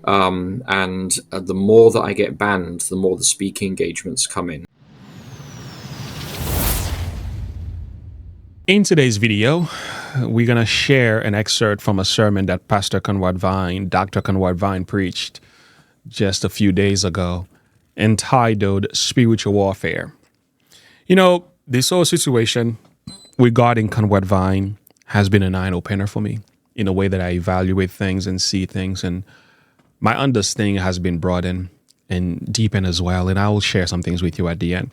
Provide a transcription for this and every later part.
And the more that I get banned, the more the speaking engagements come in. In today's video, we're going to share an excerpt from a sermon that Pastor Conrad Vine, Dr. Conrad Vine, preached just a few days ago, entitled Spiritual Warfare. You know, this whole situation regarding Conrad Vine has been an eye-opener for me in a way that I evaluate things and see things, and my understanding has been broadened and deepened as well, and I will share some things with you at the end.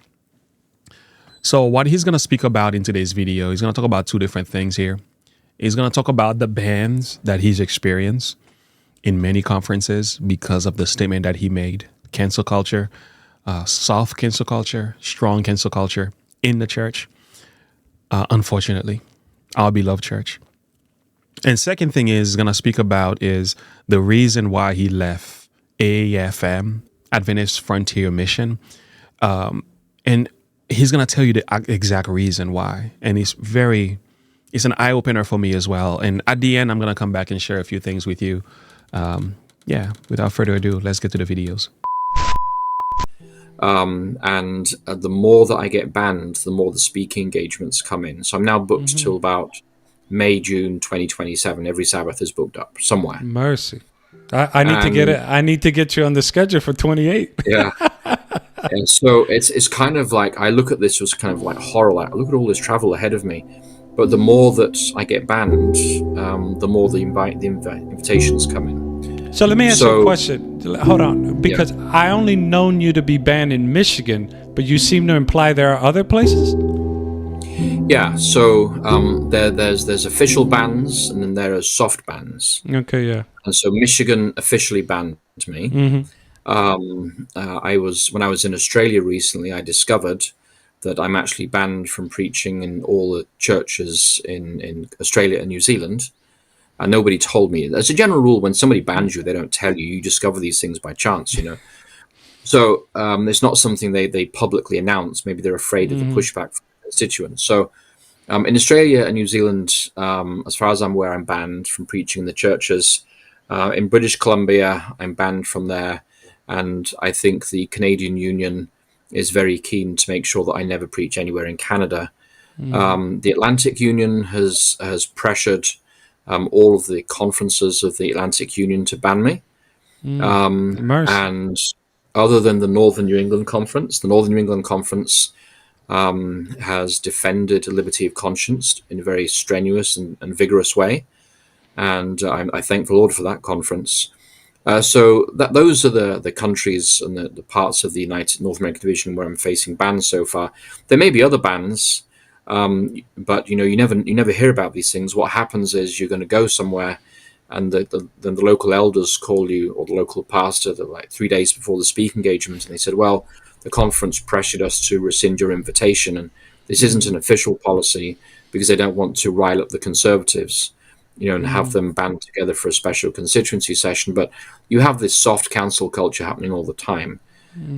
So what he's going to speak about in today's video, he's going to talk about two different things here. He's going to talk about the bans that he's experienced in many conferences because of the statement that he made. Cancel culture, soft cancel culture, strong cancel culture in the church. Unfortunately, our beloved church. And second thing is going to speak about is the reason why he left AFM, Adventist Frontier Mission. And he's going to tell you the exact reason why. And it's an eye-opener for me as well. And at the end, I'm going to come back and share a few things with you. Without further ado, let's get to the videos. And the more that I get banned, the more the speaking engagements come in. So I'm now booked till about May, June 2027. Every Sabbath is booked up somewhere. Mercy. I need to get it. I need to get you on the schedule for 28. Yeah. And so it's kind of like, I look at this as kind of like horror. Like, I look at all this travel ahead of me, but the more that I get banned, the more the invitations come in. So let me ask you a question. Hold on, because I only known you to be banned in Michigan, but you seem to imply there are other places. Yeah. So there's official bans, and then there are soft bans. Okay. Yeah. And so Michigan officially banned me. When I was in Australia recently, I discovered that I'm actually banned from preaching in all the churches in Australia and New Zealand. And nobody told me. As a general rule, when somebody bans you, they don't tell you. You discover these things by chance, you know. So it's not something they publicly announce. Maybe they're afraid of the pushback from constituents. So in Australia and New Zealand, as far as I'm aware, I'm banned from preaching in the churches. In British Columbia, I'm banned from there. And I think the Canadian Union is very keen to make sure that I never preach anywhere in Canada. The Atlantic Union has pressured all of the conferences of the Atlantic Union to ban me. And other than the Northern New England Conference, the Northern New England Conference has defended liberty of conscience in a very strenuous and vigorous way. And I thank the Lord for that conference. So those are the countries and the parts of the United North American Division where I'm facing bans so far. There may be other bans, but you never hear about these things. What happens is you're going to go somewhere, and then the local elders call you, or the local pastor, like 3 days before the speaking engagement, and they said, "Well, the conference pressured us to rescind your invitation, and this isn't an official policy because they don't want to rile up the conservatives." And have them band together for a special constituency session. But you have this soft cancel culture happening all the time.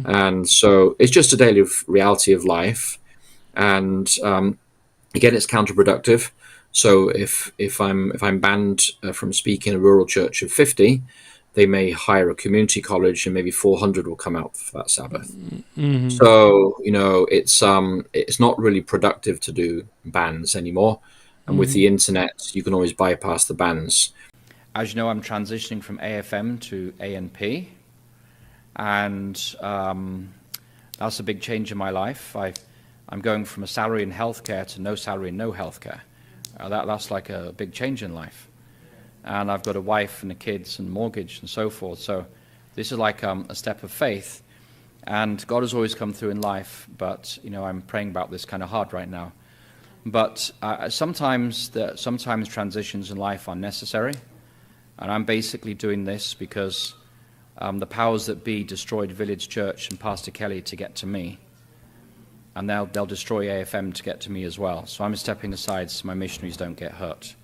And so it's just a daily reality of life. And again, it's counterproductive. So if I'm banned from speaking in a rural church of 50, they may hire a community college and maybe 400 will come out for that Sabbath. So, it's not really productive to do bans anymore. And with the internet, you can always bypass the bans. As you know, I'm transitioning from AFM to ANP, and that's a big change in my life. I'm going from a salary in healthcare to no salary and no healthcare. That's like a big change in life. And I've got a wife and the kids and mortgage and so forth. So this is like a step of faith. And God has always come through in life, but I'm praying about this kind of hard right now. But sometimes transitions in life are necessary, and I'm basically doing this because the powers that be destroyed Village Church and Pastor Kelly to get to me, and they'll destroy AFM to get to me as well. So I'm stepping aside so my missionaries don't get hurt.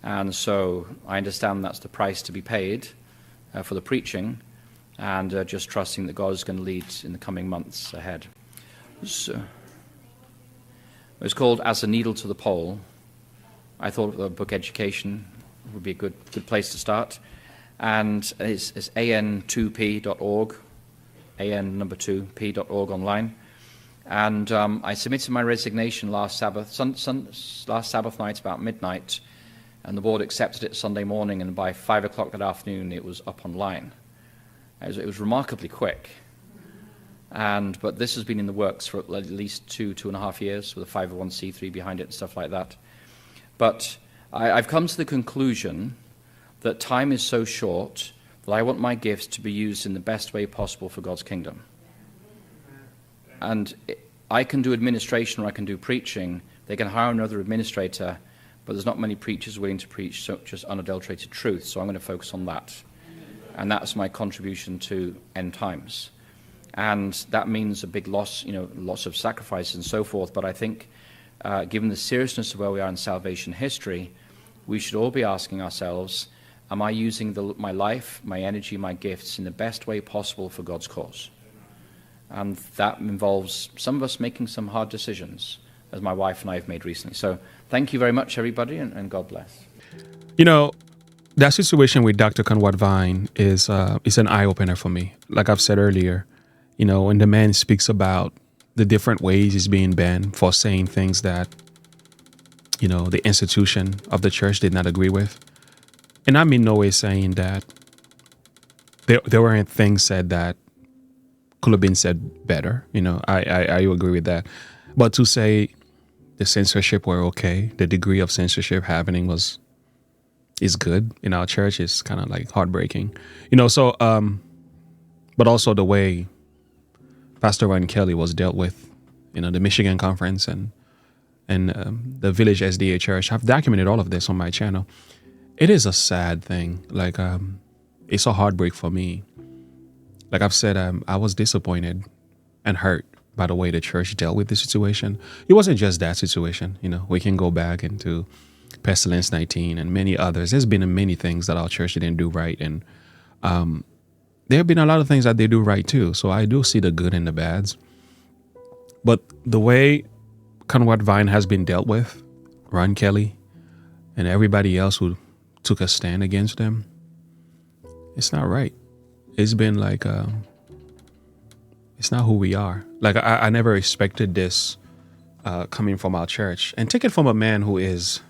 And so I understand that's the price to be paid for the preaching, and just trusting that God is going to lead in the coming months ahead. So it's called As a Needle to the Pole. I thought the book Education would be a good place to start. and it's an2p.org, an2p.org online. And I submitted my resignation last Sabbath night about midnight, and the board accepted it Sunday morning, and by 5 o'clock that afternoon it was up online. It was remarkably quick. But this has been in the works for at least 2.5 years, with a 501c3 behind it and stuff like that. But I've come to the conclusion that time is so short that I want my gifts to be used in the best way possible for God's kingdom. And I can do administration or I can do preaching. They can hire another administrator, but there's not many preachers willing to preach just unadulterated truth, so I'm going to focus on that. And that's my contribution to end times. And that means a big loss, loss of sacrifice and so forth. But I think, given the seriousness of where we are in salvation history, we should all be asking ourselves, am I using my life, my energy, my gifts in the best way possible for God's cause? And that involves some of us making some hard decisions, as my wife and I have made recently. So thank you very much, everybody, and God bless. That situation with Dr. Conrad Vine is an eye-opener for me. Like I've said earlier, when the man speaks about the different ways he's being banned for saying things that, the institution of the church did not agree with. And I'm in no way saying that there weren't things said that could have been said better. I agree with that. But to say the censorship were okay, the degree of censorship happening is good in our church is kind of like heartbreaking. But also the way Pastor Ryan Kelly was dealt with, the Michigan conference and the Village SDA Church. I've documented all of this on my channel. It is a sad thing. Like, it's a heartbreak for me. Like I've said, I was disappointed and hurt by the way the church dealt with the situation. It wasn't just that situation. We can go back into Pestilence 19 and many others. There's been many things that our church didn't do right. And there have been a lot of things that they do right too. So I do see the good and the bads. But the way Conrad Vine has been dealt with, Ron Kelly, and everybody else who took a stand against them, it's not right. It's been like, it's not who we are. Like, I never expected this coming from our church. And take it from a man who is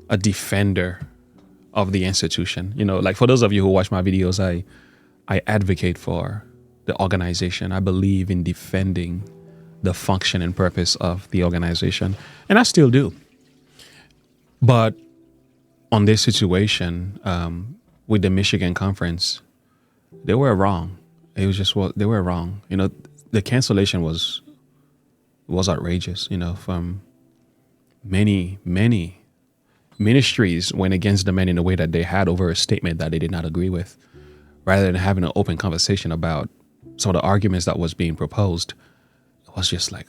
a defender of the institution. Like for those of you who watch my videos, I advocate for the organization. I believe in defending the function and purpose of the organization. And I still do. But on this situation, with the Michigan conference, they were wrong. It was just what they were wrong. The cancellation was outrageous. From many ministries went against the men in a way that they had over a statement that they did not agree with, rather than having an open conversation about some of the arguments that was being proposed. It was just like,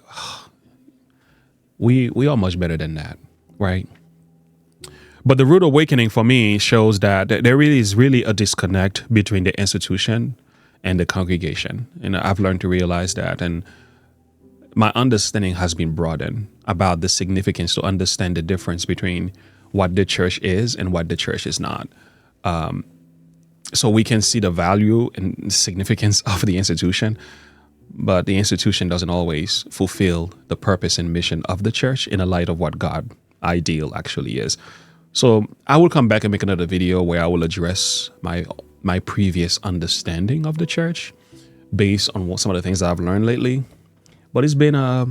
we are much better than that, right? But the rude awakening for me shows that there is really a disconnect between the institution and the congregation. I've learned to realize that, and my understanding has been broadened about the significance to understand the difference between what the church is and what the church is not. So we can see the value and significance of the institution, but the institution doesn't always fulfill the purpose and mission of the church in the light of what God ideal actually is. So I will come back and make another video where I will address my previous understanding of the church based on some of the things that I've learned lately. But it's been a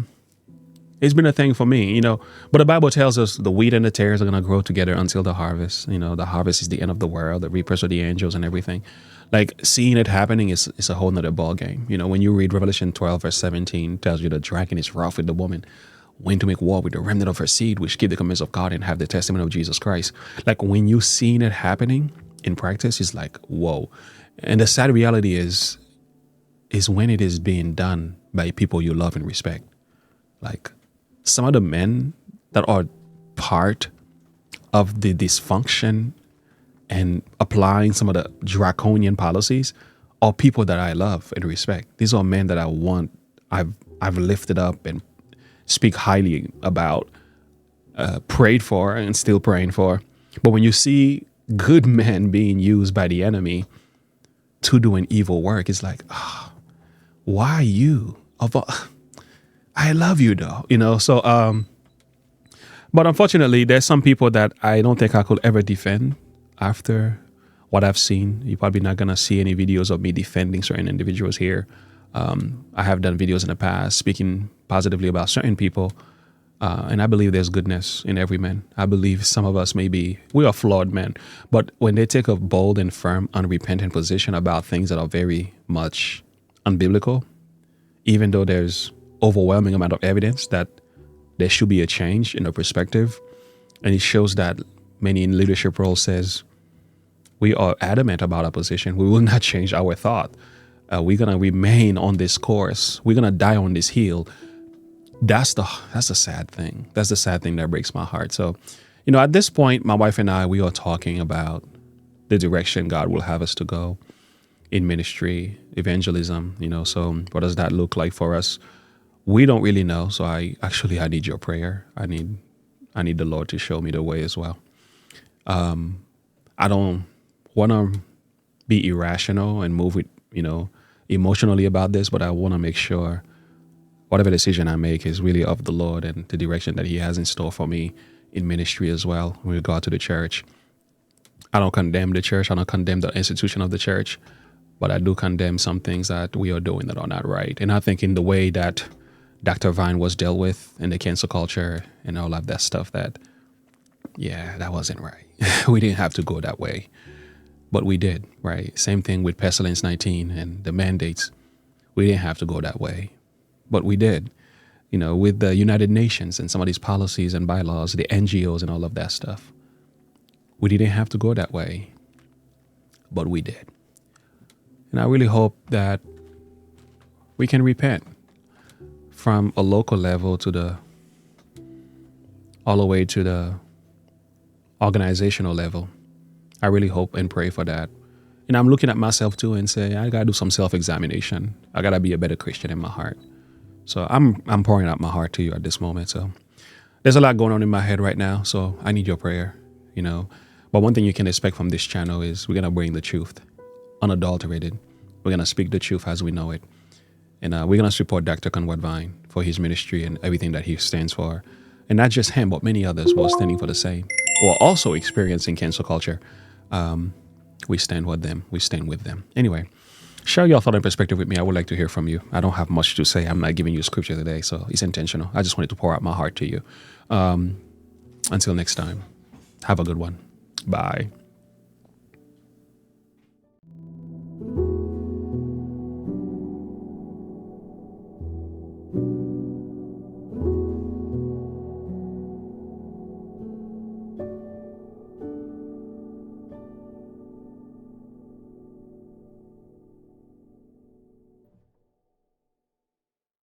thing for me, But the Bible tells us the wheat and the tares are going to grow together until the harvest. The harvest is the end of the world. The reapers are the angels and everything. Like, seeing it happening is a whole nother ball game. When you read Revelation 12 verse 17, tells you the dragon is wroth with the woman, went to make war with the remnant of her seed, which keep the commandments of God and have the testimony of Jesus Christ. Like, when you seeing it happening in practice, it's like, whoa. And the sad reality is when it is being done by people you love and respect. Like, some of the men that are part of the dysfunction and applying some of the draconian policies are people that I love and respect. These are men that I've lifted up and speak highly about, prayed for and still praying for. But when you see good men being used by the enemy to doing evil work. It's like, why you? I love you though, So, but unfortunately, there's some people that I don't think I could ever defend after what I've seen. You're probably not gonna see any videos of me defending certain individuals here. I have done videos in the past speaking positively about certain people, and I believe there's goodness in every man. I believe some of us we are flawed men, but when they take a bold and firm, unrepentant position about things that are very much unbiblical, even though there's overwhelming amount of evidence that there should be a change in the perspective, and it shows that many in leadership roles says we are adamant about our position. We will not change our thought. We're gonna remain on this course. We're gonna die on this hill. That's the sad thing. That's the sad thing that breaks my heart. So, at this point, my wife and I, we are talking about the direction God will have us to go in ministry, evangelism. So what does that look like for us? We don't really know. So I need your prayer. I need the Lord to show me the way as well. I don't want to be irrational and move with, emotionally about this, but I want to make sure whatever decision I make is really of the Lord and the direction that He has in store for me in ministry as well with regard to the church. I don't condemn the church. I don't condemn the institution of the church, but I do condemn some things that we are doing that are not right. And I think in the way that Dr. Vine was dealt with in the cancel culture and all of that stuff, that wasn't right. We didn't have to go that way, but we did, right? Same thing with Pestilence 19 and the mandates. We didn't have to go that way, but we did. With the United Nations and some of these policies and bylaws, the NGOs and all of that stuff. We didn't have to go that way, but we did. And I really hope that we can repent from a local level all the way to the organizational level. I really hope and pray for that. And I'm looking at myself too and say, I gotta do some self-examination. I gotta be a better Christian in my heart. So I'm pouring out my heart to you at this moment. So there's a lot going on in my head right now. So I need your prayer, But one thing you can expect from this channel is we're gonna bring the truth, unadulterated. We're gonna speak the truth as we know it. And we're going to support Dr. Conrad Vine for his ministry and everything that he stands for. And not just him, but many others who are standing for the same, who are also experiencing cancel culture. We stand with them. We stand with them. Anyway, share your thought and perspective with me. I would like to hear from you. I don't have much to say. I'm not giving you scripture today, so it's intentional. I just wanted to pour out my heart to you. Until next time, have a good one. Bye.